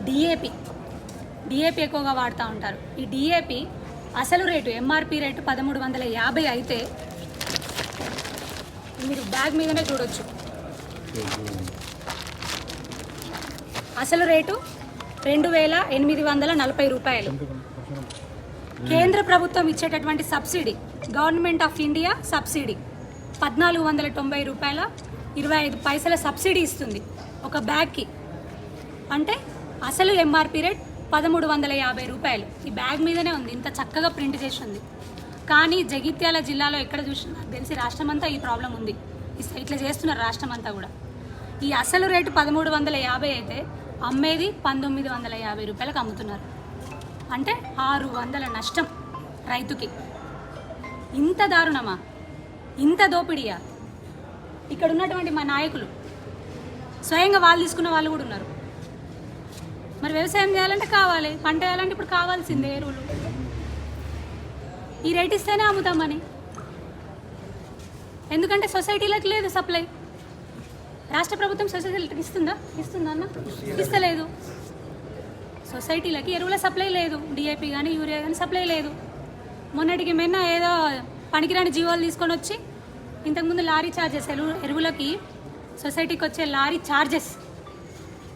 DAP ఎక్కువగా వాడుతూ ఉంటారు. ఈ డిఏపి అసలు రేటు ఎంఆర్పి రేటు 1350 అయితే మీరు బ్యాగ్ మీదనే చూడొచ్చు. అసలు రేటు 2840 రూపాయలు. కేంద్ర ప్రభుత్వం ఇచ్చేటటువంటి subsidy, government of India subsidy 1490 రూపాయల 25 పైసల సబ్సిడీ ఇస్తుంది ఒక బ్యాగ్కి. అంటే అసలు ఎంఆర్పి రేట్ 1350 రూపాయలు. ఈ బ్యాగ్ మీదనే ఉంది, ఇంత చక్కగా ప్రింట్ చేసి ఉంది. కానీ జగిత్యాల జిల్లాలో ఎక్కడ చూసినా నాకు తెలిసి రాష్ట్రం అంతా ఈ ప్రాబ్లం ఉంది. ఇట్లా చేస్తున్నారు రాష్ట్రం అంతా కూడా. ఈ అసలు రేటు 1350 అయితే అమ్మేది 1950 రూపాయలకు అమ్ముతున్నారు. అంటే 600 నష్టం రైతుకి. ఇంత దారుణమా, ఇంత దోపిడీయా? ఇక్కడ ఉన్నటువంటి మా నాయకులు స్వయంగా వాళ్ళు తీసుకున్న వాళ్ళు కూడా ఉన్నారు. మరి వ్యవసాయం చేయాలంటే కావాలి, పంట వేయాలంటే ఇప్పుడు కావాల్సిందే ఎరువులు. ఈ రేట్ ఇస్తేనే అమ్ముతామని. ఎందుకంటే సొసైటీలకు లేదు సప్లై. రాష్ట్ర ప్రభుత్వం సొసైటీలకు ఇస్తుందా అన్న? ఇస్తలేదు. సొసైటీలకి ఎరువుల సప్లై లేదు, డిఏపి కానీ యూరియా కానీ సప్లై లేదు. మొన్నటికి మొన్న ఏదో పనికిరాని జీవోలు తీసుకొని వచ్చి ఇంతకుముందు లారీ ఛార్జెస్, ఎరువులకి సొసైటీకి వచ్చే లారీ ఛార్జెస్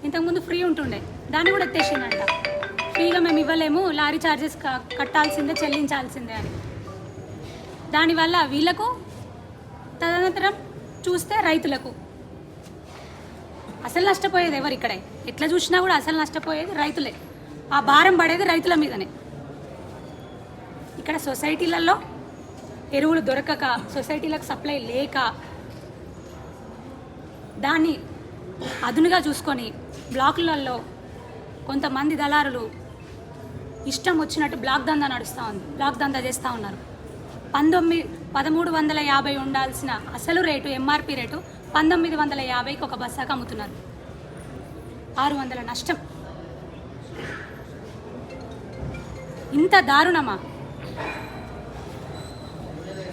ఇంతకుముందు ఫ్రీ ఉంటుండే, దాన్ని కూడా ఎత్తేసిందంట. ఫ్రీగా మేము ఇవ్వలేము, లారీ ఛార్జెస్ కట్టాల్సిందే, చెల్లించాల్సిందే అని. దానివల్ల వీళ్ళకు, తదనంతరం చూస్తే రైతులకు. అసలు నష్టపోయేది ఎవరు? ఇక్కడ ఎట్లా చూసినా కూడా అసలు నష్టపోయేది రైతులే. ఆ భారం పడేది రైతుల మీదనే. ఇక్కడ సొసైటీలలో ఎరువులు దొరకక, సొసైటీలకు సప్లై లేక, దాన్ని అదునుగా చూసుకొని బ్లాకులలో కొంతమంది దళారులు ఇష్టం వచ్చినట్టు బ్లాక్ దందా నడుస్తూ ఉంది, బ్లాక్ దందా చేస్తూ ఉన్నారు. 1350 ఉండాల్సిన అసలు రేటు, ఎంఆర్పి రేటు 1950కి ఒక బస్సాకు అమ్ముతున్నారు. 600 నష్టం. ఇంత దారుణమా?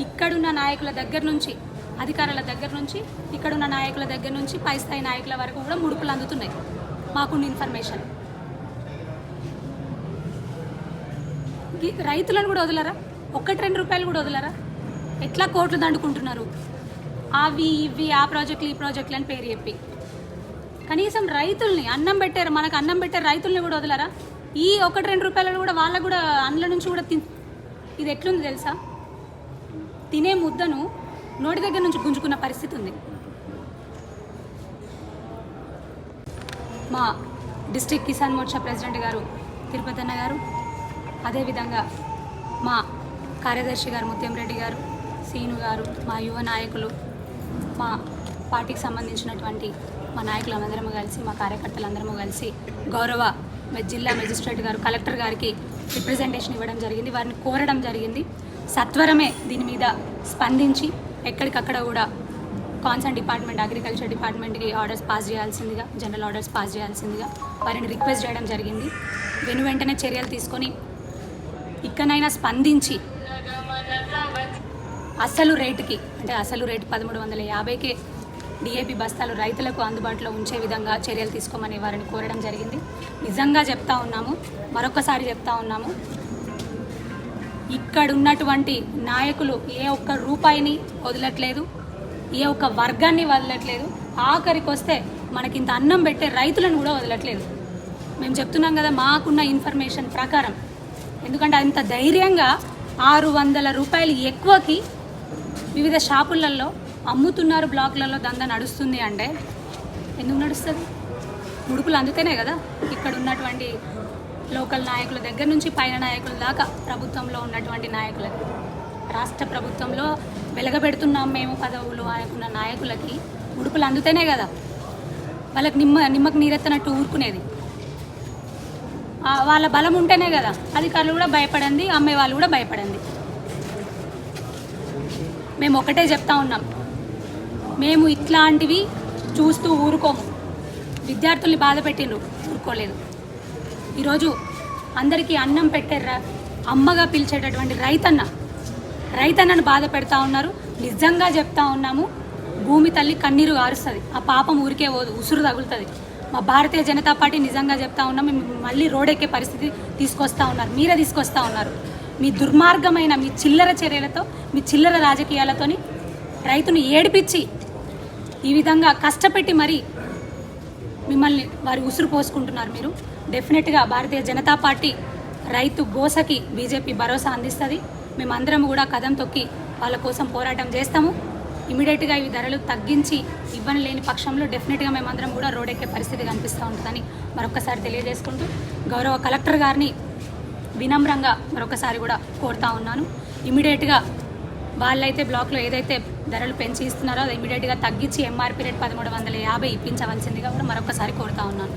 ఇక్కడున్న నాయకుల దగ్గర నుంచి, అధికారుల దగ్గర నుంచి, ఇక్కడున్న నాయకుల దగ్గర నుంచి పై స్థాయి నాయకుల వరకు కూడా ముడుపులు అందుతున్నాయి. మాకున్న ఇన్ఫర్మేషన్. రైతులను కూడా వదలరా? 1-2 రూపాయలు కూడా వదలరా? ఎట్లా కోట్లు దండుకుంటున్నారు. అవి ఇవి, ఆ ప్రాజెక్టులు ఈ ప్రాజెక్టులు అని పేరు చెప్పి కనీసం రైతుల్ని, అన్నం పెట్టారు, మనకు అన్నం పెట్టారు, రైతుల్ని కూడా వదలరా? ఈ 1-2 రూపాయలు కూడా వాళ్ళకు కూడా అందులో నుంచి కూడా ఇది ఎట్లుంది తెలుసా? తినే ముద్దను నోటి దగ్గర నుంచి గుంజుకున్న పరిస్థితి ఉంది. మా డిస్ట్రిక్ట్ కిసాన్ మోర్చా ప్రెసిడెంట్ గారు తిరుపతి అన్న గారు, అదేవిధంగా మా కార్యదర్శి గారు ముత్యం రెడ్డి గారు, సీను గారు, మా యువ నాయకులు, మా పార్టీకి సంబంధించినటువంటి మా నాయకులందరము కలిసి, మా కార్యకర్తలందరము కలిసి గౌరవ జిల్లా మెజిస్ట్రేట్ గారు, కలెక్టర్ గారికి రిప్రజెంటేషన్ ఇవ్వడం జరిగింది. వారిని కోరడం జరిగింది సత్వరమే దీని మీద స్పందించి ఎక్కడికక్కడ కూడా కాన్సర్న్ డిపార్ట్మెంట్, అగ్రికల్చర్ డిపార్ట్మెంట్కి ఆర్డర్స్ పాస్ చేయాల్సిందిగా, జనరల్ ఆర్డర్స్ పాస్ చేయాల్సిందిగా వారిని రిక్వెస్ట్ చేయడం జరిగింది. వెంటనే చర్యలు తీసుకొని ఇక్కడైనా స్పందించి అసలు రేటుకి, అంటే అసలు రేటు 1350కే డిఏపి బస్తాలు రైతులకు అందుబాటులో ఉంచే విధంగా చర్యలు తీసుకోమని వారిని కోరడం జరిగింది. నిజంగా చెప్తా ఉన్నాము, మరొకసారి చెప్తా ఉన్నాము, ఇక్కడ ఉన్నటువంటి నాయకులు ఏ ఒక్క రూపాయిని వదలట్లేదు, ఏ ఒక్క వర్గాన్ని వదలట్లేదు. ఆఖరికి వస్తే మనకి ఇంత అన్నం పెట్టే రైతులను కూడా వదలట్లేదు. మేము చెప్తున్నాం కదా మాకున్న ఇన్ఫర్మేషన్ ప్రకారం. ఎందుకంటే అంత ధైర్యంగా 600 రూపాయలు ఎక్కువకి వివిధ షాపులలో అమ్ముతున్నారు, బ్లాక్లలో దందా నడుస్తుంది. అంటే ఎందుకు నడుస్తుంది? ముడుపులు అందుతేనే కదా. ఇక్కడ ఉన్నటువంటి లోకల్ నాయకుల దగ్గర నుంచి పైన నాయకుల దాకా, ప్రభుత్వంలో ఉన్నటువంటి నాయకులకి, రాష్ట్ర ప్రభుత్వంలో వెలగబెడుతున్నాం మేము పదవులు అనుకున్న నాయకులకి ముడుపులు అందుతేనే కదా వాళ్ళకి నిమ్మకు నీరెత్తనట్టు ఊరుకునేది. వాళ్ళ బలం ఉంటేనే కదా అధికారులు కూడా భయపడండి, అమ్మే వాళ్ళు కూడా భయపడండి. మేము ఒకటే చెప్తా ఉన్నాం, మేము ఇట్లాంటివి చూస్తూ ఊరుకోము. విద్యార్థుల్ని బాధ పెట్టిండ్రు, ఊరుకోలేదు. ఈరోజు అందరికీ అన్నం పెట్టారా అమ్మగా పిలిచేటటువంటి రైతన్నను బాధ పెడతా ఉన్నారు. నిజంగా చెప్తా ఉన్నాము, భూమి తల్లి కన్నీరు గారుస్తుంది. ఆ పాపం ఊరికే పోదు, ఉసురు తగులుతుంది. మా భారతీయ జనతా పార్టీ నిజంగా చెప్తా ఉన్నాం, మేము మళ్ళీ రోడెక్కే పరిస్థితి తీసుకొస్తా ఉన్నారు, మీరే తీసుకొస్తా ఉన్నారు. మీ దుర్మార్గమైన మీ చిల్లర చర్యలతో, మీ చిల్లర రాజకీయాలతోని రైతుని ఏడిపించి ఈ విధంగా కష్టపెట్టి మరీ మిమ్మల్ని వారి ఉసురు పోసుకుంటున్నారు. మీరు డెఫినెట్గా భారతీయ జనతా పార్టీ రైతు గోసకి బీజేపీ భరోసా అందిస్తుంది. మేమందరం కూడా కదం తొక్కి వాళ్ళ కోసం పోరాటం చేస్తాము. ఇమీడియట్గా ఇవి ధరలు తగ్గించి ఇవ్వని లేని పక్షంలో డెఫినెట్గా మేమందరం కూడా రోడ్డెక్కే పరిస్థితి కనిపిస్తూ ఉంటుందని మరొకసారి తెలియజేసుకుంటూ గౌరవ కలెక్టర్ గారిని వినమ్రంగా మరొకసారి కూడా కోరుతా ఉన్నాను. ఇమీడియట్గా వాళ్ళైతే బ్లాక్లో ఏదైతే ధరలు పెంచి ఇస్తున్నారో అది ఇమీడియట్గా తగ్గించి ఎంఆర్పీ రేట్ 1350 ఇప్పించవలసిందిగా కూడా మరొకసారి కోరుతా ఉన్నాను.